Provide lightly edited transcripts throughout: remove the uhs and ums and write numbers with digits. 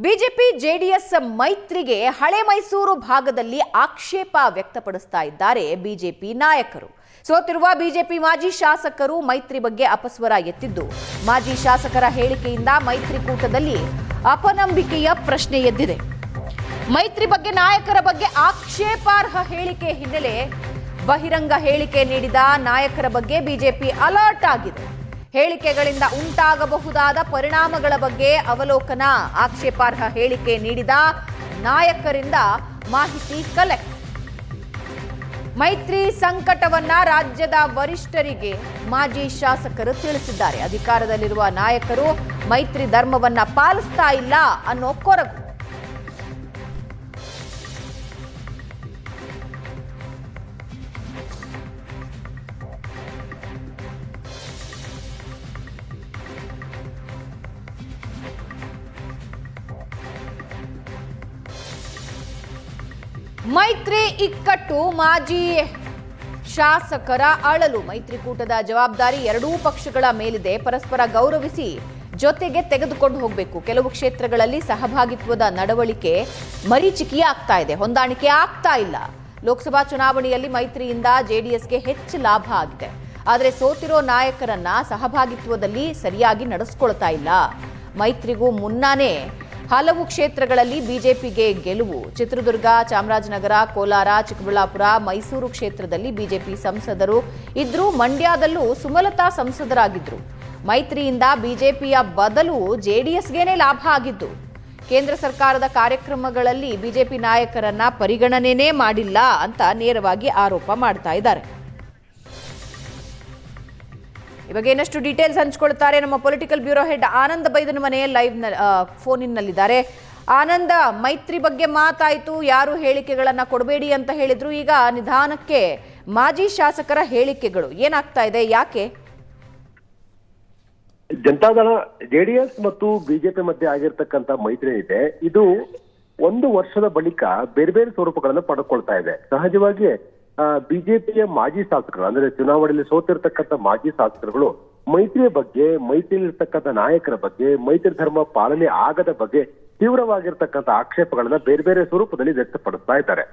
BJP JDS ಮೈತ್ರಿಗೆ ಹಳೆ ಮೈಸೂರು ಭಾಗದಲ್ಲಿ ಆಕ್ಷೇಪ ವ್ಯಕ್ತಪಡಿಸ್ತಾ ಇದ್ದಾರೆ ಬಿಜೆಪಿ ನಾಯಕರು. ಸೋತಿರುವ ಬಿಜೆಪಿ ಮಾಜಿ ಶಾಸಕರು ಮೈತ್ರಿ ಬಗ್ಗೆ ಅಪಸ್ವರ ಎತ್ತಿದ್ದು, ಮಾಜಿ ಶಾಸಕರ ಹೇಳಿಕೆಯಿಂದ ಮೈತ್ರಿಕೂಟದಲ್ಲಿ ಅಪನಂಬಿಕೆಯ ಪ್ರಶ್ನೆ ಎದ್ದಿದೆ. ಮೈತ್ರಿ ಬಗ್ಗೆ ನಾಯಕರ ಬಗ್ಗೆ ಆಕ್ಷೇಪಾರ್ಹ ಹೇಳಿಕೆ ಹಿನ್ನೆಲೆ ಬಹಿರಂಗ ಹೇಳಿಕೆ ನೀಡಿದ ನಾಯಕರ ಬಗ್ಗೆ ಬಿಜೆಪಿ ಅಲರ್ಟ್ ಆಗಿದೆ. ಹೇಳಿಕೆಗಳಿಂದ ಉಂಟಾಗಬಹುದಾದ ಪರಿಣಾಮಗಳ ಬಗ್ಗೆ ಅವಲೋಕನ, ಆಕ್ಷೇಪಾರ್ಹ ಹೇಳಿಕೆ ನೀಡಿದ ನಾಯಕರಿಂದ ಮಾಹಿತಿ ಕಲೆಕ್ಟ್. ಮೈತ್ರಿ ಸಂಕಟವನ್ನ ರಾಜ್ಯದ ವರಿಷ್ಠರಿಗೆ ಮಾಜಿ ಶಾಸಕರು ತಿಳಿಸಿದ್ದಾರೆ. ಅಧಿಕಾರದಲ್ಲಿರುವ ನಾಯಕರು ಮೈತ್ರಿ ಧರ್ಮವನ್ನ ಪಾಲಿಸ್ತಾ ಇಲ್ಲ ಅನ್ನೋ ಕೊರಗು. ಮೈತ್ರಿ ಇಕ್ಕಟ್ಟು, ಮಾಜಿ ಶಾಸಕರ ಅಳಲು. ಮೈತ್ರಿಕೂಟದ ಜವಾಬ್ದಾರಿ ಎರಡೂ ಪಕ್ಷಗಳ ಮೇಲಿದೆ. ಪರಸ್ಪರ ಗೌರವಿಸಿ ಜೊತೆಗೆ ತೆಗೆದುಕೊಂಡು ಹೋಗಬೇಕು. ಕೆಲವು ಕ್ಷೇತ್ರಗಳಲ್ಲಿ ಸಹಭಾಗಿತ್ವದ ನಡವಳಿಕೆ ಮರೀಚಿಕೆ ಆಗ್ತಾ ಇದೆ, ಹೊಂದಾಣಿಕೆ ಆಗ್ತಾ ಇಲ್ಲ. ಲೋಕಸಭಾ ಚುನಾವಣೆಯಲ್ಲಿ ಮೈತ್ರಿಯಿಂದ ಜೆಡಿಎಸ್ಗೆ ಹೆಚ್ಚು ಲಾಭ ಆಗಿದೆ. ಆದರೆ ಸೋತಿರೋ ನಾಯಕರನ್ನ ಸಹಭಾಗಿತ್ವದಲ್ಲಿ ಸರಿಯಾಗಿ ನಡೆಸ್ಕೊಳ್ತಾ ಇಲ್ಲ. ಮೈತ್ರಿಗೂ ಮುನ್ನಾನೇ ಹಲವು ಕ್ಷೇತ್ರಗಳಲ್ಲಿ ಬಿಜೆಪಿಗೆ ಗೆಲುವು. ಚಿತ್ರದುರ್ಗ, ಚಾಮರಾಜನಗರ, ಕೋಲಾರ, ಚಿಕ್ಕಬಳ್ಳಾಪುರ, ಮೈಸೂರು ಕ್ಷೇತ್ರದಲ್ಲಿ ಬಿಜೆಪಿ ಸಂಸದರು ಇದ್ರು. ಮಂಡ್ಯದಲ್ಲೂ ಸುಮಲತಾ ಸಂಸದರಾಗಿದ್ರು. ಮೈತ್ರಿಯಿಂದ ಬಿಜೆಪಿಯ ಬದಲು ಜೆಡಿಎಸ್ಗೆನೇ ಲಾಭ ಆಗಿದ್ದು, ಕೇಂದ್ರ ಸರ್ಕಾರದ ಕಾರ್ಯಕ್ರಮಗಳಲ್ಲಿ ಬಿಜೆಪಿ ನಾಯಕರನ್ನ ಪರಿಗಣನೆನೇ ಮಾಡಿಲ್ಲ ಅಂತ ನೇರವಾಗಿ ಆರೋಪ ಮಾಡ್ತಾ ಇದ್ದಾರೆ. ಇವಾಗ ಏನಷ್ಟು ಡೀಟೇಲ್ಸ್ ಹಂಚ್ಕೊಳ್ತಾರೆ ನಮ್ಮ ಪೊಲಿಟಿಕಲ್ ಬ್ಯೂರೋ ಹೆಡ್ ಆನಂದ ಬೈದನ ಮನೆಯ ಲೈವ್ ಫೋನ್ ನಲ್ಲಿದ್ದಾರೆ. ಆನಂದ, ಮೈತ್ರಿ ಬಗ್ಗೆ ಮಾತಾಯ್ತು, ಯಾರು ಹೇಳಿಕೆಗಳನ್ನ ಕೊಡಬೇಡಿ ಅಂತ ಹೇಳಿದ್ರು. ಈಗ ನಿಧಾನಕ್ಕೆ ಮಾಜಿ ಶಾಸಕರ ಹೇಳಿಕೆಗಳು ಏನಾಗ್ತಾ ಇದೆ, ಯಾಕೆ? ಜನತಾದಳ ಜೆಡಿಎಸ್ ಮತ್ತು ಬಿಜೆಪಿ ಮಧ್ಯೆ ಆಗಿರ್ತಕ್ಕಂಥ ಮೈತ್ರಿ ಇದೆ, ಇದು ಒಂದು ವರ್ಷದ ಬಳಿಕ ಬೇರೆ ಬೇರೆ ಸ್ವರೂಪಗಳನ್ನು ಪಡೆದುಕೊಳ್ತಾ ಇದೆ. ಸಹಜವಾಗಿ ಬಿಜೆಪಿಯ ಮಾಜಿ ಶಾಸಕರು, ಅಂದ್ರೆ ಚುನಾವಣೆಯಲ್ಲಿ ಸೋತಿರ್ತಕ್ಕಂಥ ಮಾಜಿ ಶಾಸಕರುಗಳು ಮೈತ್ರಿಯ ಬಗ್ಗೆ, ಮೈತ್ರಿಯಲ್ಲಿರ್ತಕ್ಕಂಥ ನಾಯಕರ ಬಗ್ಗೆ, ಮೈತ್ರಿ ಧರ್ಮ ಪಾಲನೆ ಆಗದ ಬಗ್ಗೆ ತೀವ್ರವಾಗಿರ್ತಕ್ಕಂಥ ಆಕ್ಷೇಪಗಳನ್ನ ಬೇರೆ ಬೇರೆ ಸ್ವರೂಪದಲ್ಲಿ ವ್ಯಕ್ತಪಡಿಸ್ತಾ ಇದ್ದಾರೆ.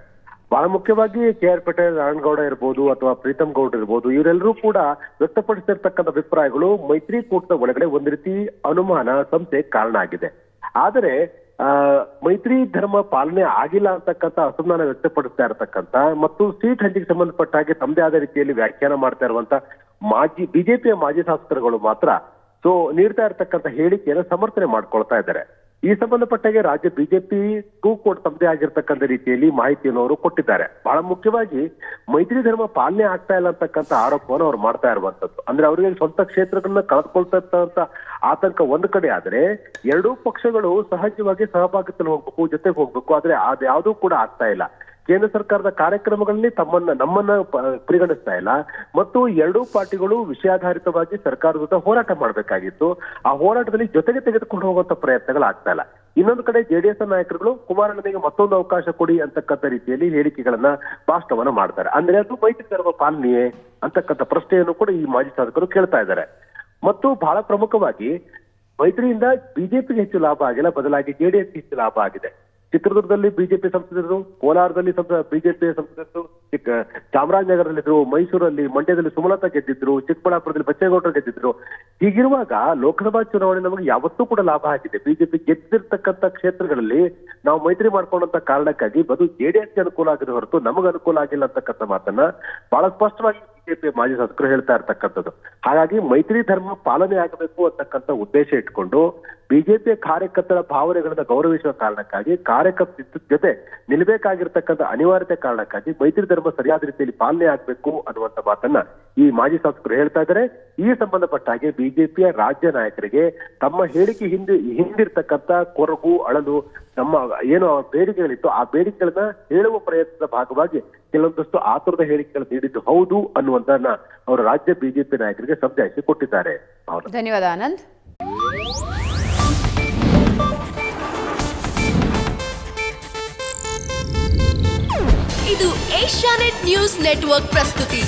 ಬಹಳ ಮುಖ್ಯವಾಗಿ KR ಪಟೇಲ್, ನಾರಾಯಣಗೌಡ ಇರ್ಬೋದು ಅಥವಾ ಪ್ರೀತಮ್ ಗೌಡ್ ಇರ್ಬೋದು, ಇವರೆಲ್ಲರೂ ಕೂಡ ವ್ಯಕ್ತಪಡಿಸಿರ್ತಕ್ಕಂಥ ಅಭಿಪ್ರಾಯಗಳು ಮೈತ್ರಿಕೂಟದ ಒಳಗಡೆ ಒಂದು ರೀತಿ ಅನುಮಾನ, ಸಂಶಯ ಕಾರಣ ಆಗಿದೆ. ಆದರೆ ಮೈತ್ರಿ ಧರ್ಮ ಪಾಲನೆ ಆಗಿಲ್ಲ ಅಂತಕ್ಕಂಥ ಅಸಮಾಧಾನ ವ್ಯಕ್ತಪಡಿಸ್ತಾ ಇರತಕ್ಕಂಥ ಮತ್ತು ಸೀಟ್ ಹಂಚಿಕೆ ಸಂಬಂಧಪಟ್ಟ ಹಾಗೆ ತಮ್ಮದೇ ಆದ ರೀತಿಯಲ್ಲಿ ವ್ಯಾಖ್ಯಾನ ಮಾಡ್ತಾ ಇರುವಂತ ಬಿಜೆಪಿಯ ಮಾಜಿ ಶಾಸಕರುಗಳು ಮಾತ್ರ ನೀಡ್ತಾ ಇರತಕ್ಕಂಥ ಹೇಳಿಕೆಯನ್ನು ಸಮರ್ಥನೆ ಮಾಡ್ಕೊಳ್ತಾ ಇದ್ದಾರೆ. ಈ ಸಂಬಂಧಪಟ್ಟಾಗೆ ರಾಜ್ಯ ಬಿಜೆಪಿಗೂ ಕೂಡ ತಮ್ಮದೇ ಆಗಿರ್ತಕ್ಕಂಥ ರೀತಿಯಲ್ಲಿ ಮಾಹಿತಿಯನ್ನು ಅವರು ಕೊಟ್ಟಿದ್ದಾರೆ. ಬಹಳ ಮುಖ್ಯವಾಗಿ ಮೈತ್ರಿ ಧರ್ಮ ಪಾಲನೆ ಆಗ್ತಾ ಇಲ್ಲ ಅಂತಕ್ಕಂಥ ಆರೋಪವನ್ನು ಅವ್ರು ಮಾಡ್ತಾ ಇರುವಂತದ್ದು. ಅಂದ್ರೆ ಅವರಿಗೆ ಸ್ವಂತ ಕ್ಷೇತ್ರಗಳನ್ನ ಕಳೆದುಕೊಳ್ತಾ ಆತಂಕ ಒಂದು ಕಡೆ ಆದ್ರೆ, ಎರಡೂ ಪಕ್ಷಗಳು ಸಹಜವಾಗಿ ಸಹಭಾಗಿತ್ವದಲ್ಲಿ ಹೋಗ್ಬೇಕು, ಜೊತೆಗೆ ಹೋಗ್ಬೇಕು. ಆದ್ರೆ ಅದ್ಯಾವುದೂ ಕೂಡ ಆಗ್ತಾ ಇಲ್ಲ. ಕೇಂದ್ರ ಸರ್ಕಾರದ ಕಾರ್ಯಕ್ರಮಗಳಲ್ಲಿ ನಮ್ಮನ್ನ ಪರಿಗಣಿಸ್ತಾ ಇಲ್ಲ ಮತ್ತು ಎರಡೂ ಪಾರ್ಟಿಗಳು ವಿಷಯಾಧಾರಿತವಾಗಿ ಸರ್ಕಾರದ ಜೊತೆ ಹೋರಾಟ ಮಾಡಬೇಕಾಗಿತ್ತು. ಆ ಹೋರಾಟದಲ್ಲಿ ಜೊತೆಗೆ ತೆಗೆದುಕೊಂಡು ಹೋಗುವಂತ ಪ್ರಯತ್ನಗಳಾಗ್ತಾ ಇಲ್ಲ. ಇನ್ನೊಂದು ಕಡೆ ಜೆಡಿಎಸ್ ನಾಯಕರುಗಳು ಕುಮಾರಣ್ಣನಿಗೆ ಮತ್ತೊಂದು ಅವಕಾಶ ಕೊಡಿ ಅಂತಕ್ಕಂಥ ರೀತಿಯಲ್ಲಿ ಹೇಳಿಕೆಗಳನ್ನ ಭಾಷಣವನ್ನ ಮಾಡ್ತಾರೆ. ಅಂದ್ರೆ ಅದು ಮೈತ್ರಿ ಧರ್ಮ ಪಾಲನೆಯೇ ಅಂತಕ್ಕಂಥ ಪ್ರಶ್ನೆಯನ್ನು ಕೂಡ ಈ ಮಾಜಿ ಶಾಸಕರು ಕೇಳ್ತಾ ಇದ್ದಾರೆ. ಮತ್ತು ಬಹಳ ಪ್ರಮುಖವಾಗಿ ಮೈತ್ರಿಯಿಂದ ಬಿಜೆಪಿಗೆ ಹೆಚ್ಚು ಲಾಭ ಆಗಿಲ್ಲ, ಬದಲಾಗಿ ಜೆಡಿಎಸ್ಗೆ ಹೆಚ್ಚು ಲಾಭ ಆಗಿದೆ. ಚಿತ್ರದುರ್ಗದಲ್ಲಿ ಬಿಜೆಪಿ ಸಂಸದರು, ಕೋಲಾರದಲ್ಲಿ ಬಿಜೆಪಿ ಸಂಸದರು, ಚಾಮರಾಜನಗರದಲ್ಲಿದ್ರು, ಮೈಸೂರಲ್ಲಿ, ಮಂಡ್ಯದಲ್ಲಿ ಸುಮಲತಾ ಗೆದ್ದಿದ್ರು, ಚಿಕ್ಕಬಳ್ಳಾಪುರದಲ್ಲಿ ಬಚ್ಚೇಗೌಡರು ಗೆದ್ದಿದ್ರು. ಹೀಗಿರುವಾಗ ಲೋಕಸಭಾ ಚುನಾವಣೆ ನಮಗೆ ಯಾವತ್ತೂ ಕೂಡ ಲಾಭ ಆಗಿದೆ. ಬಿಜೆಪಿ ಗೆದ್ದಿರ್ತಕ್ಕಂಥ ಕ್ಷೇತ್ರಗಳಲ್ಲಿ ನಾವು ಮೈತ್ರಿ ಮಾಡ್ಕೊಂಡಂತ ಕಾರಣಕ್ಕಾಗಿ ಬದು ಜೆಡಿಎಸ್ಗೆ ಅನುಕೂಲ ಆಗಿದೆ ಹೊರತು ನಮಗೆ ಅನುಕೂಲ ಆಗಿಲ್ಲ ಅಂತಕ್ಕಂಥ ಮಾತನ್ನ ಬಹಳ ಸ್ಪಷ್ಟವಾಗಿ ಬಿಜೆಪಿ ಮಾಜಿ ಶಾಸಕರು ಹೇಳ್ತಾ ಇರ್ತಕ್ಕಂಥದ್ದು. ಹಾಗಾಗಿ ಮೈತ್ರಿ ಧರ್ಮ ಪಾಲನೆ ಆಗಬೇಕು ಅಂತಕ್ಕಂಥ ಉದ್ದೇಶ ಇಟ್ಕೊಂಡು ಬಿಜೆಪಿಯ ಕಾರ್ಯಕರ್ತರ ಭಾವನೆಗಳನ್ನ ಗೌರವಿಸುವ ಕಾರಣಕ್ಕಾಗಿ, ಕಾರ್ಯಕರ್ತರ ಜೊತೆ ನಿಲ್ಬೇಕಾಗಿರ್ತಕ್ಕಂಥ ಅನಿವಾರ್ಯತೆ ಕಾರಣಕ್ಕಾಗಿ ಮೈತ್ರಿ ಧರ್ಮ ಸರಿಯಾದ ರೀತಿಯಲ್ಲಿ ಪಾಲನೆ ಆಗ್ಬೇಕು ಅನ್ನುವಂತ ಮಾತನ್ನ ಈ ಮಾಜಿ ಶಾಸಕರು ಹೇಳ್ತಾ ಇದ್ದಾರೆ. ಈ ಸಂಬಂಧಪಟ್ಟ ಹಾಗೆ ಬಿಜೆಪಿಯ ರಾಜ್ಯ ನಾಯಕರಿಗೆ ತಮ್ಮ ಹೇಳಿಕೆ ಹಿಂದಿರ್ತಕ್ಕಂಥ ಕೊರಗು, ಅಳಲು, ನಮ್ಮ ಏನು ಬೇಡಿಕೆಗಳಿತ್ತು ಆ ಬೇಡಿಕೆಗಳನ್ನ ಹೇಳುವ ಪ್ರಯತ್ನದ ಭಾಗವಾಗಿ ಕೆಲವೊಂದಷ್ಟು ಆತುರದ ಹೇಳಿಕೆಗಳು ನೀಡಿದ್ದು ಹೌದು ಅನ್ನುವಂತನ್ನ ಅವರು ರಾಜ್ಯ ಬಿಜೆಪಿ ನಾಯಕರಿಗೆ ಸಮಜಾಯಿಸಿ ಕೊಟ್ಟಿದ್ದಾರೆ. ಧನ್ಯವಾದ ಆನಂದ್. ಇದು ಏಷ್ಯಾನೆಟ್ ನ್ಯೂಸ್ ನೆಟ್ವರ್ಕ್ ಪ್ರಸ್ತುತಿ.